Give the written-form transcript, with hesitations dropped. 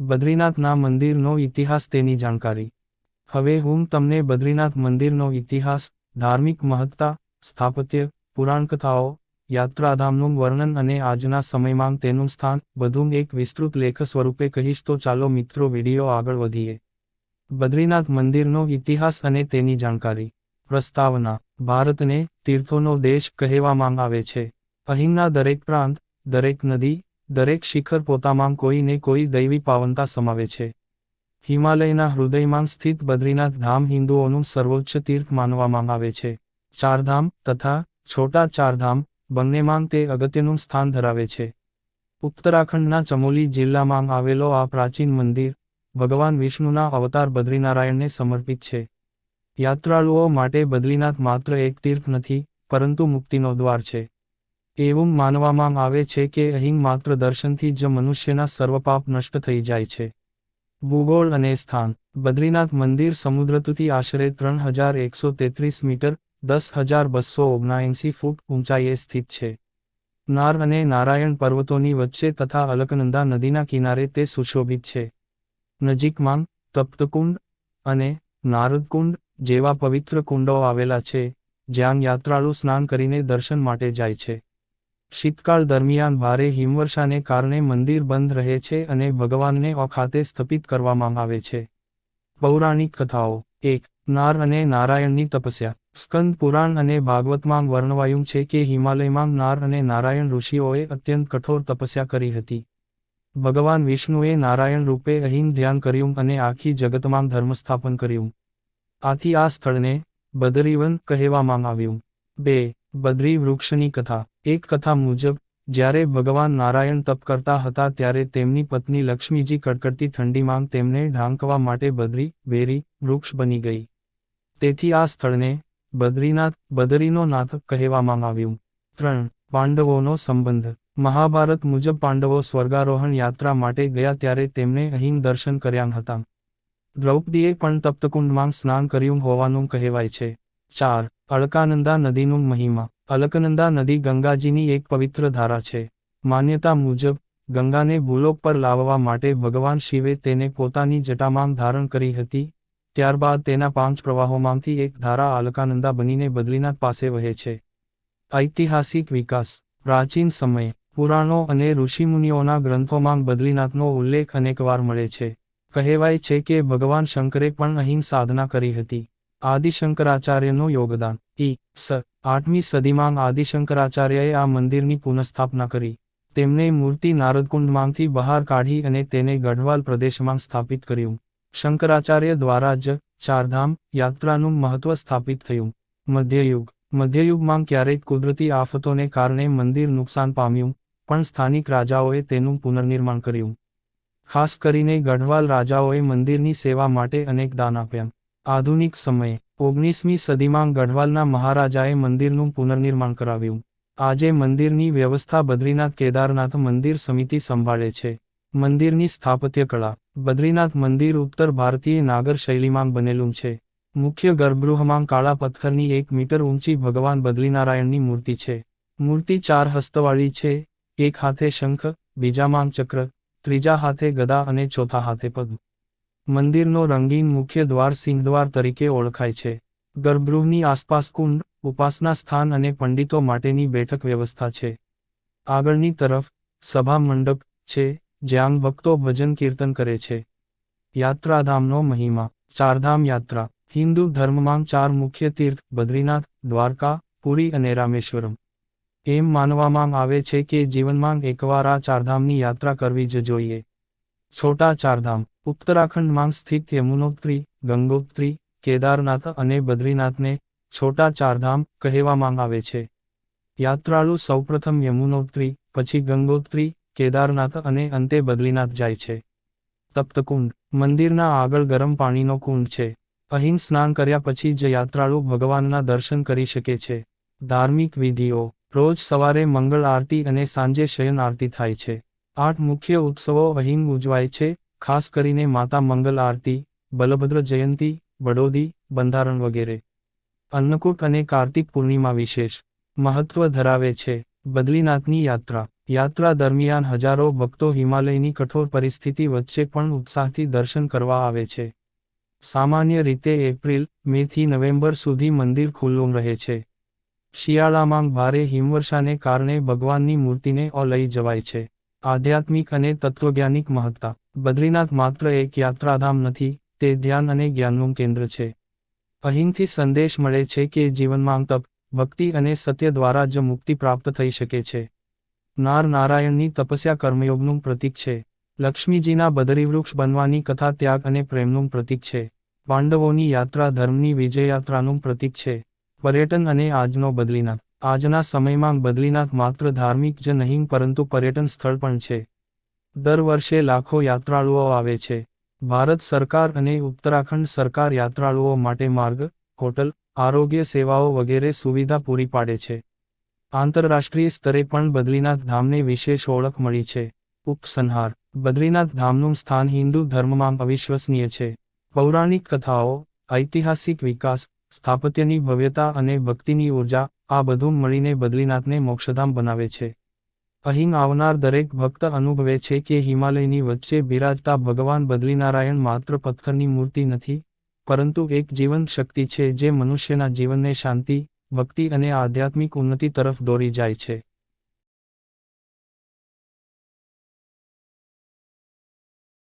બદ્રીનાથના મંદિરનો ઇતિહાસ તેની જાણકારી. હવે હું તમને બદ્રીનાથ મંદિરનો ઇતિહાસ, ધાર્મિક મહત્તા, સ્થાપત્ય, પુરાણકથાઓ, યાત્રાધામનું વર્ણન અને આજના સમયમાં તેનું સ્થાન બધું એક વિસ્તૃત લેખ સ્વરૂપે કહીશ. તો ચાલો મિત્રો વિડીયો આગળ વધીએ. બદ્રીનાથ મંદિરનો ઇતિહાસ અને તેની જાણકારી. પ્રસ્તાવના. ભારતને તીર્થોનો દેશ કહેવામાં આવે છે. અહીંના દરેક પ્રાંત, દરેક નદી, દરેક શિખર પોતામાં કોઈને કોઈ દૈવી પાવનતા સમાવે છે. હિમાલયના હૃદયમાં સ્થિત બદ્રીનાથ ધામ હિન્દુઓનું સર્વોચ્ચ તીર્થ માનવામાં આવે છે. ચારધામ તથા છોટા ચારધામ બંનેમાં તે અગત્યનું સ્થાન ધરાવે છે. ઉત્તરાખંડના ચમોલી જિલ્લામાં આવેલો આ પ્રાચીન મંદિર ભગવાન વિષ્ણુના અવતાર બદ્રીનારાયણને સમર્પિત છે. યાત્રાળુઓ માટે બદ્રીનાથ માત્ર એક તીર્થ નથી, પરંતુ મુક્તિનો દ્વાર છે. એવું માનવામાં આવે છે કે અહીં માત્ર દર્શનથી જ મનુષ્યના સર્વ પાપ નષ્ટ થઈ જાય છે. ભૂગોળ અને સ્થાન. બદ્રીનાથ મંદિર સમુદ્રથી આશરે 3133 મીટર (10,279 ફૂટ) ઊંચાઈએ સ્થિત છે. નાર અને નારાયણ પર્વતોની વચ્ચે તથા અલકનંદા નદીના કિનારે તે સુશોભિત છે. નજીકમાં તપ્તકુંડ અને નારદકુંડ જેવા પવિત્ર કુંડો આવેલા છે, જ્યાં યાત્રાળુ સ્નાન કરીને દર્શન માટે જાય છે. શીતકાળ દરમિયાન ભારે હિમવર્ષાને કારણે મંદિર બંધ રહે છે અને ભગવાનને અખાતે સ્થાપિત કરવામાં આવે છે. પૌરાણિક કથાઓ. 1. નાર અને નારાયણની તપસ્યા. સ્કંદ પુરાણ અને ભાગવતમાં વર્ણવાયું છે કે હિમાલયમાં નાર અને નારાયણ ઋષિઓએ અત્યંત કઠોર તપસ્યા કરી હતી. ભગવાન વિષ્ણુએ નારાયણ રૂપે અહીં ધ્યાન કર્યું અને આખી જગતમાં ધર્મસ્થાપન કર્યું. આથી આ સ્થળને બદરીવન કહેવામાં આવ્યું. 2. બદ્રી વૃક્ષની કથા. એક કથા મુજબ, જ્યારે ભગવાન નારાયણ તપ કરતા હતા ત્યારે તેમની પત્ની લક્ષ્મીજી કડકડતી ઠંડીમાં તેમને ઢાંકવા માટે બદ્રી બેરી વૃક્ષ બની ગઈ. તેથી આ સ્થળને બદરીનો નાથ કહેવામાં આવ્યું. 3. પાંડવોનો સંબંધ. મહાભારત મુજબ પાંડવો સ્વર્ગારોહણ યાત્રા માટે ગયા ત્યારે તેમણે અહીં દર્શન કર્યા હતા. દ્રૌપદીએ પણ તપ્તકુંડમાં સ્નાન કર્યું હોવાનું કહેવાય છે. 4. અલકાનંદા નદીનું મહિમા. અલકનંદા નદી ગંગાજીની એક પવિત્ર ધારા છે. માન્યતા મુજબ, ગંગાને ભૂલોક પર લાવવા માટે ભગવાન શિવે તેને પોતાની જટામાં ધારણ કરી હતી. ત્યારબાદ તેના 5 પ્રવાહોમાંથી એક ધારા અલકાનંદા બનીને બદ્રીનાથ પાસે વહે છે. ઐતિહાસિક વિકાસ. પ્રાચીન સમય. પુરાણો અને ઋષિમુનિઓના ગ્રંથોમાં બદ્રીનાથનો ઉલ્લેખ અનેકવાર મળે છે. કહેવાય છે કે ભગવાન શંકરે પણ અહીં સાધના કરી હતી. આદિશંકરાચાર્યનું યોગદાન. ઈ.સ. 8મી સદીમાં આદિશંકરાચાર્યએ આ મંદિરની પુનઃસ્થાપના કરી. તેમણે મૂર્તિ નારદકુંડમાંથી બહાર કાઢી અને તેને ગઢવાલ પ્રદેશમાં સ્થાપિત કર્યું. શંકરાચાર્ય દ્વારા જ ચારધામ યાત્રાનું મહત્વ સ્થાપિત થયું. મધ્યયુગ. મધ્યયુગમાં ક્યારેક કુદરતી આફતોને કારણે મંદિર નુકસાન પામ્યું, પણ સ્થાનિક રાજાઓએ તેનું પુનર્નિર્માણ કર્યું. ખાસ કરીને ગઢવાલ રાજાઓએ મંદિરની સેવા માટે અનેક દાન આપ્યા. આધુનિક સમયે. 19મી સદીમાં ગઢવાલના મહારાજાએ મંદિરનું પુનર્નિર્માણ કરાવ્યું. આજે મંદિરની વ્યવસ્થા બદ્રીનાથ કેદારનાથ મંદિર સમિતિ સંભાળે છે. મંદિરની સ્થાપત્ય કળા. બદ્રીનાથ મંદિર ઉત્તર ભારતીય નાગર શૈલીમાં બનેલું છે. મુખ્ય ગર્ભગૃહમાં કાળા પથ્થરની 1 મીટર ઊંચી ભગવાન બદ્રીનારાયણની મૂર્તિ છે. મૂર્તિ 4 હસ્તવાળી છે, એક હાથે શંખ, બીજામાં ચક્ર, ત્રીજા હાથે ગદા અને ચોથા હાથે પદ્મ. મંદિરનો રંગીન મુખ્ય દ્વાર સિંહદ્વાર તરીકે ઓળખાય છે. ગર્ભગૃહની આસપાસ કુંડ, ઉપાસના સ્થાન અને પંડિતો માટેની બેઠક વ્યવસ્થા છે. આગળની તરફ સભા મંડપ છે, જ્યાં ભક્તો ભજન કીર્તન કરે છે. યાત્રાધામનો મહિમા. ચારધામ યાત્રા. હિન્દુ ધર્મમાં 4 મુખ્ય તીર્થ બદ્રીનાથ, દ્વારકા, પુરી અને રામેશ્વરમ. એમ માનવામાં આવે છે કે જીવનમાં એકવાર આ ચારધામની યાત્રા કરવી જ જોઈએ. છોટા ચારધામ. ઉત્તરાખંડમાં સ્થિત યમુનોત્રી, ગંગોત્રી, કેદારનાથ અને બદ્રીનાથને છોટા ચારધામ કહેવામાં આવે છે. યાત્રાળુ સૌપ્રથમ યમુનોત્રી, પછી ગંગોત્રી, કેદારનાથ અને અંતે બદ્રીનાથ જાય છે. તપ્તકુંડ. મંદિરના આગળ ગરમ પાણીનો કુંડ છે. અહીં સ્નાન કર્યા પછી જ યાત્રાળુ ભગવાનના દર્શન કરી શકે છે. ધાર્મિક વિધિઓ. રોજ સવારે મંગળ આરતી અને સાંજે શયન આરતી થાય છે. 8 મુખ્ય ઉત્સવો અહીં ઉજવાય છે, ખાસ કરીને માતા મંગલ આરતી, બલભદ્ર જયંતી, બડોદી, બંધારણ વગેરે. અન્નકૂટ અને કાર્તિક પૂર્ણિમા વિશેષ મહત્વ ધરાવે છે. બદ્રીનાથની યાત્રા. યાત્રા દરમિયાન હજારો ભક્તો હિમાલયની કઠોર પરિસ્થિતિ વચ્ચે પણ ઉત્સાહથી દર્શન કરવા આવે છે. સામાન્ય રીતે એપ્રિલ, મેથી નવેમ્બર સુધી મંદિર ખુલ્લું રહે છે. શિયાળામાં ભારે હિમવર્ષાને કારણે ભગવાનની મૂર્તિને લઈ જવાય છે. આધ્યાત્મિક અને તત્વજ્ઞાનિક મહત્તા. બદ્રીનાથ માત્ર એક યાત્રાધામ નથી, તે ધ્યાન અને જ્ઞાનનું કેન્દ્ર છે. અહીંથી સંદેશ મળે છે કે જીવનમાં તપ, ભક્તિ અને સત્ય દ્વારા જ મુક્તિ પ્રાપ્ત થઈ શકે છે. નારાયણની તપસ્યા કર્મયોગનું પ્રતીક છે. લક્ષ્મીજીના બદરીવૃક્ષ બનવાની કથા ત્યાગ અને પ્રેમનું પ્રતીક છે. પાંડવોની યાત્રા ધર્મની વિજયયાત્રાનું પ્રતીક છે. પર્યટન અને આજનો બદ્રીનાથ. આજના સમયમાં બદ્રીનાથ માત્ર ધાર્મિક જ નહીં પરંતુ પર્યટન સ્થળ પણ છે. દર વર્ષે લાખો યાત્રાળુઓ આવે છે. ભારત સરકાર અને ઉત્તરાખંડ સરકાર યાત્રાળુઓ માટે માર્ગ, હોટલ, આરોગ્ય સેવાઓ વગેરે સુવિધા પૂરી પાડે છે. આંતરરાષ્ટ્રીય સ્તરે પણ બદ્રીનાથ ધામને વિશેષ ઓળખ મળી છે. ઉપસંહાર. બદ્રીનાથ ધામનું સ્થાન હિન્દુ ધર્મમાં અવિશ્વસનીય છે. પૌરાણિક કથાઓ, ઐતિહાસિક વિકાસ, સ્થાપત્યની ભવ્યતા અને ભક્તિની ઊર્જા, આ બધું મળીને બદ્રીનાથને મોક્ષધામ બનાવે છે. અહીં આવનાર દરેક ભક્ત અનુભવે છે કે હિમાલયની વચ્ચે બિરાજતા ભગવાન બદ્રીનારાયણ માત્ર પથ્થરની મૂર્તિ નથી, પરંતુ એક જીવંત શક્તિ છે જે મનુષ્યના જીવનને શાંતિ, ભક્તિ અને આધ્યાત્મિક ઉન્નતિ તરફ દોરી જાય છે.